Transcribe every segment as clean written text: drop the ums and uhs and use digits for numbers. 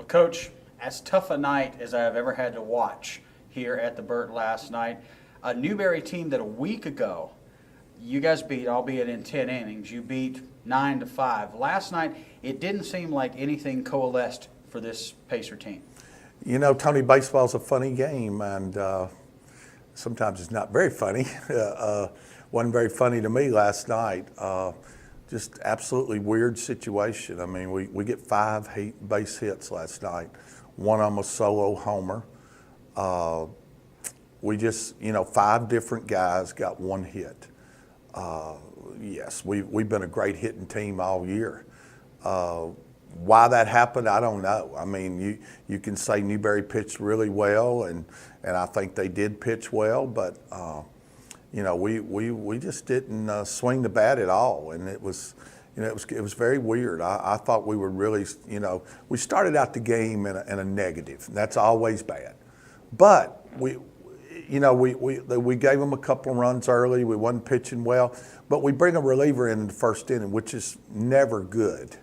Coach, as tough a night as I've ever had to watch here at the Burt last night, a Newberry team that a week ago you guys beat, albeit in 10 innings, you beat 9-5. Last night, it didn't seem like anything coalesced for this Pacer team. You know, Tony, baseball's a funny game, and sometimes it's not very funny. Wasn't very funny to me last night. Just absolutely weird situation. I mean, we get 5 base hits last night. One of them a solo homer. We just, 5 different guys got 1 hit. Yes, we've been a great hitting team all year. Why that happened, I don't know. I mean, you can say Newberry pitched really well, and I think they did pitch well, but we just didn't swing the bat at all, and it was very weird. I thought we were really, we started out the game in a negative. And that's always bad, but we gave them a couple of runs early. We wasn't pitching well, but we bring a reliever in the first inning, which is never good.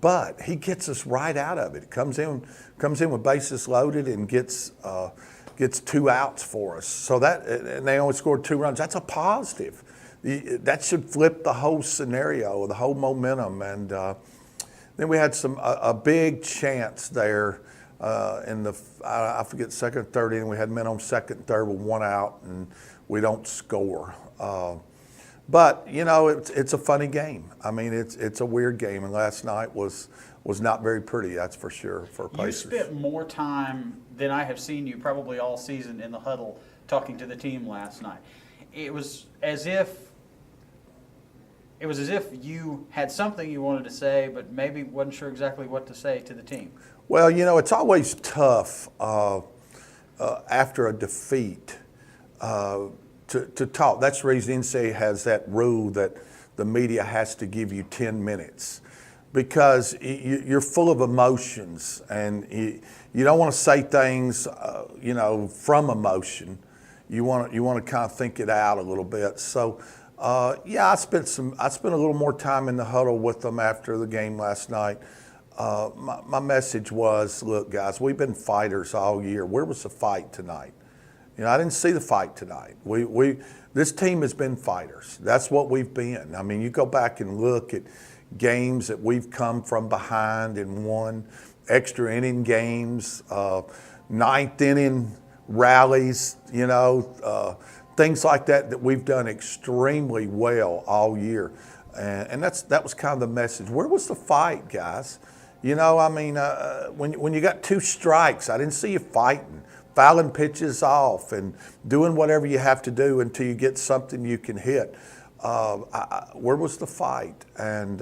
But he gets us right out of it. Comes in with bases loaded and gets 2 outs for us. So and they only scored 2 runs. That's a positive. That should flip the whole scenario, the whole momentum. And then we had a big chance there in the I forget second or third inning. We had men on second and third with 1 out, and we don't score. But it's a funny game. I mean, it's a weird game, and last night was not very pretty. That's for sure for Pacers. You spent more time than I have seen you probably all season in the huddle talking to the team last night. It was as if you had something you wanted to say, but maybe wasn't sure exactly what to say to the team. Well, it's always tough after a defeat to talk. That's the reason NCAA has that rule that the media has to give you 10 minutes because you're full of emotions and you don't want to say things, from emotion. You want to kind of think it out a little bit. So, I spent a little more time in the huddle with them after the game last night. My message was, look, guys, we've been fighters all year. Where was the fight tonight? I didn't see the fight tonight. This team has been fighters. That's what we've been. I mean, you go back and look at games that we've come from behind and won, extra inning games, 9th inning rallies, things like that we've done extremely well all year. And that was kind of the message. Where was the fight, guys? When you got 2 strikes, I didn't see you fighting, fouling pitches off and doing whatever you have to do until you get something you can hit. Where was the fight? And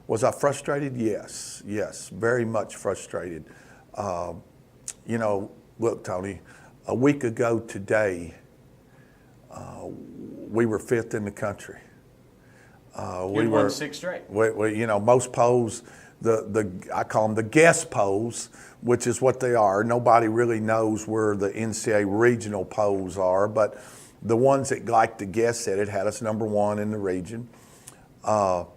was I frustrated? Yes, very much frustrated. Look, Tony, a week ago today, we were 5th in the country. We won 6 straight. Most polls, I call them the guess polls, which is what they are. Nobody really knows where the NCAA regional polls are, but the ones that like to guess at it had us number 1 in the region. So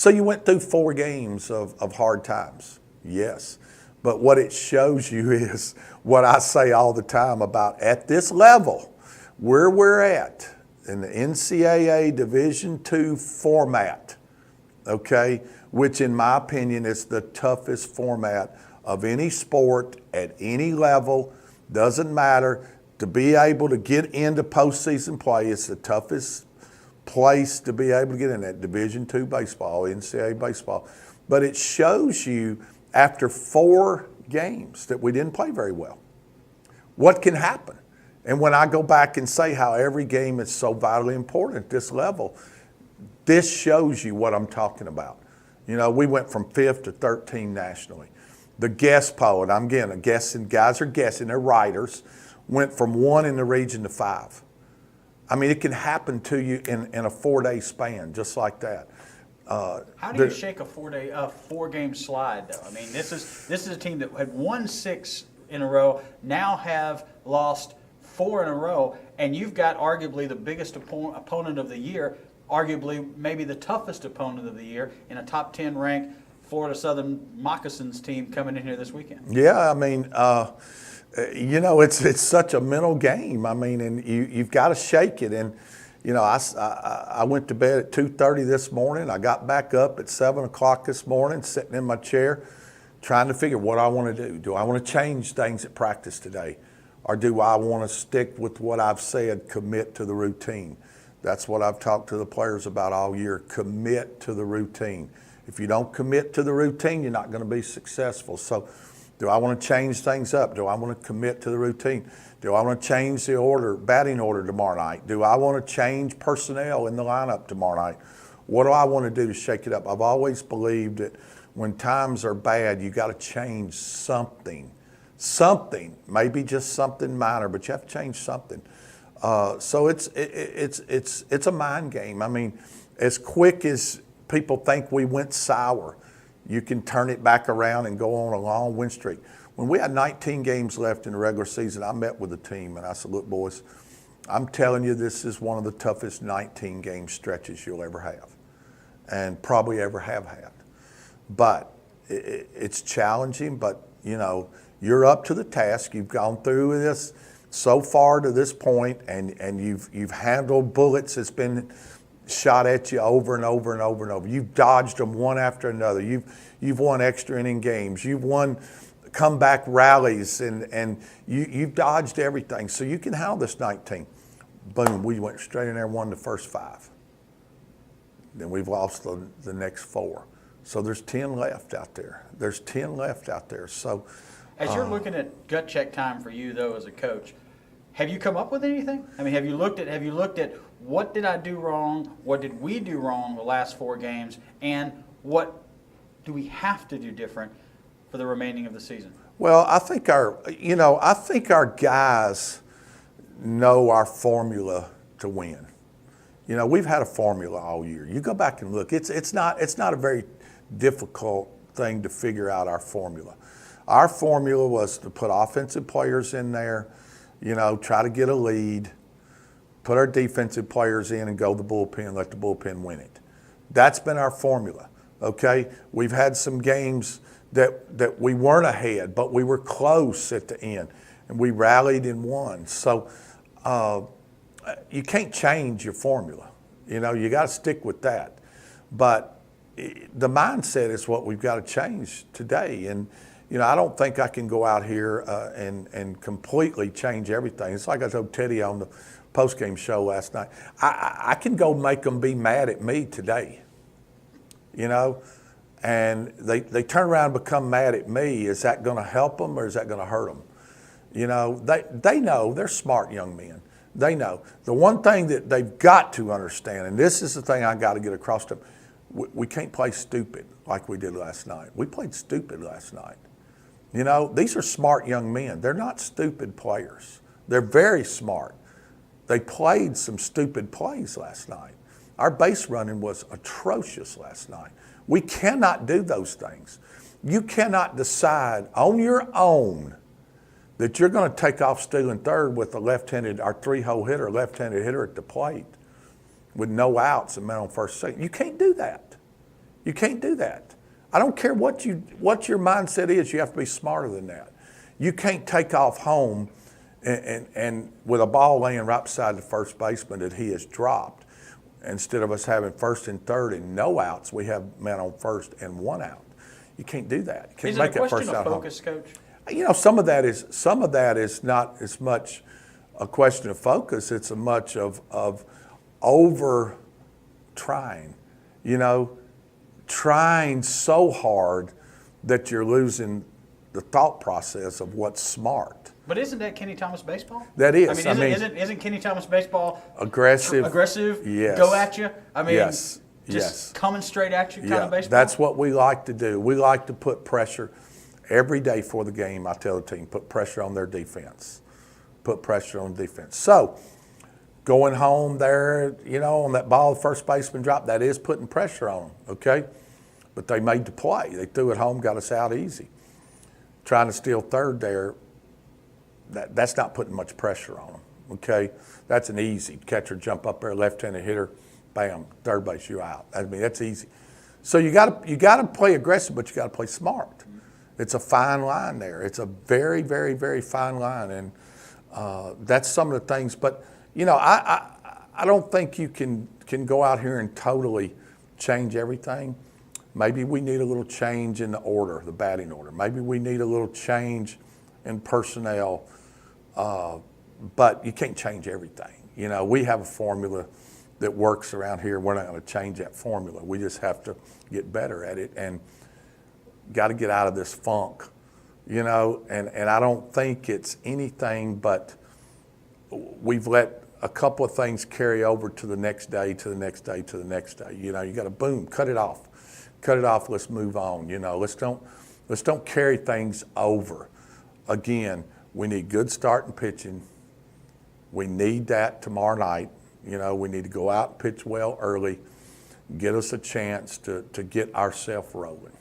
you went through 4 games of hard times, yes. But what it shows you is what I say all the time about at this level, where we're at in the NCAA Division II format, okay, which in my opinion is the toughest format of any sport at any level, doesn't matter. To be able to get into postseason play, it's the toughest place to be able to get in that Division II baseball, NCAA baseball. But it shows you after 4 games that we didn't play very well. What can happen? And when I go back and say how every game is so vitally important at this level, this shows you what I'm talking about. We went from 5th to 13 nationally. The guess poll, and I'm again guessing, guys are guessing, they're writers, went from 1 in the region to 5. I mean, it can happen to you in a 4-day span, just like that. How do you shake a 4-game slide, though? I mean, this is a team that had won 6 in a row, now have lost 4 in a row, and you've got arguably the biggest opponent of the year, arguably maybe the toughest opponent of the year in a top 10 ranked Florida Southern Moccasins team coming in here this weekend. Yeah, I mean, it's such a mental game. I mean, and you've got to shake it. And I went to bed at 2:30 this morning. I got back up at 7 o'clock this morning, sitting in my chair, trying to figure what I want to do. Do I want to change things at practice today? Or do I want to stick with what I've said, commit to the routine? That's what I've talked to the players about all year, commit to the routine. If you don't commit to the routine, you're not going to be successful. So do I want to change things up? Do I want to commit to the routine? Do I want to change the batting order tomorrow night? Do I want to change personnel in the lineup tomorrow night? What do I want to do to shake it up? I've always believed that when times are bad, you got to change something. Something, maybe just something minor, but you have to change something. So it's a mind game. I mean, as quick as people think we went sour, you can turn it back around and go on a long win streak. When we had 19 games left in the regular season, I met with the team and I said, look, boys, I'm telling you, this is one of the toughest 19-game stretches you'll ever have and probably ever have had. But it's challenging, but, you're up to the task. You've gone through this so far to this point, and you've handled bullets that's been shot at you over and over and over and over. You've dodged them one after another. You've won extra inning games. You've won comeback rallies, and you've dodged everything. So you can handle this 19. Boom, we went straight in there and won the first 5. Then we've lost the next 4. So there's 10 left out there. So as you're looking at gut check time for you, though, as a coach, have you come up with anything? I mean, have you looked at what did I do wrong? What did we do wrong the last 4 games? And what do we have to do different for the remaining of the season? Well, I think our guys know our formula to win. We've had a formula all year. You go back and look. It's not a very difficult thing to figure out our formula. Our formula was to put offensive players in there, try to get a lead, put our defensive players in and go the bullpen, let the bullpen win it. That's been our formula, okay? We've had some games that we weren't ahead, but we were close at the end, and we rallied and won. So you can't change your formula. You got to stick with that. But the mindset is what we've got to change today. And I don't think I can go out here and completely change everything. It's like I told Teddy on the postgame show last night. I can go make them be mad at me today, and they turn around and become mad at me. Is that going to help them or is that going to hurt them? They know. They're smart young men. They know. The one thing that they've got to understand, and this is the thing I got to get across to them, we can't play stupid like we did last night. We played stupid last night. These are smart young men. They're not stupid players. They're very smart. They played some stupid plays last night. Our base running was atrocious last night. We cannot do those things. You cannot decide on your own that you're going to take off stealing third with our 3-hole hitter, left-handed hitter at the plate with no outs and man on first, second. You can't do that. You can't do that. I don't care what your mindset is. You have to be smarter than that. You can't take off home and with a ball laying right beside the first baseman that he has dropped. Instead of us having first and third and no outs, we have man on first and 1 out. You can't do that. You can't make that first out home. Is it a question of focus, Coach? Some of that is not as much a question of focus. It's a much of over trying. Trying so hard that you're losing the thought process of what's smart. But isn't that Kenny Thomas baseball? That is. Isn't Kenny Thomas baseball aggressive? Yes. Go at you. Yes. Coming straight at you kind of baseball. That's what we like to do. We like to put pressure every day for the game. I tell the team, put pressure on their defense. Put pressure on defense. So going home there, on that ball, the first baseman dropped, that is putting pressure on them, okay? But they made the play. They threw it home, got us out easy. Trying to steal third there, that's not putting much pressure on them, okay? That's an easy catcher jump up there, left-handed hitter, bam, third base, you're out. That's easy. So you got to play aggressive, but you got to play smart. It's a fine line there. It's a very, very, very fine line, and that's some of the things. But you know, I don't think you can go out here and totally change everything. Maybe we need a little change in the order, the batting order. Maybe we need a little change in personnel, but you can't change everything. You know, we have a formula that works around here. We're not going to change that formula. We just have to get better at it and got to get out of this funk, you know, and I don't think it's anything but we've let a couple of things carry over to the next day, to the next day, to the next day. You know, you got to boom, cut it off, let's move on, you know, let's don't carry things over. Again, we need good starting pitching. We need that tomorrow night. You know, we need to go out and pitch well early, get us a chance to get ourselves rolling.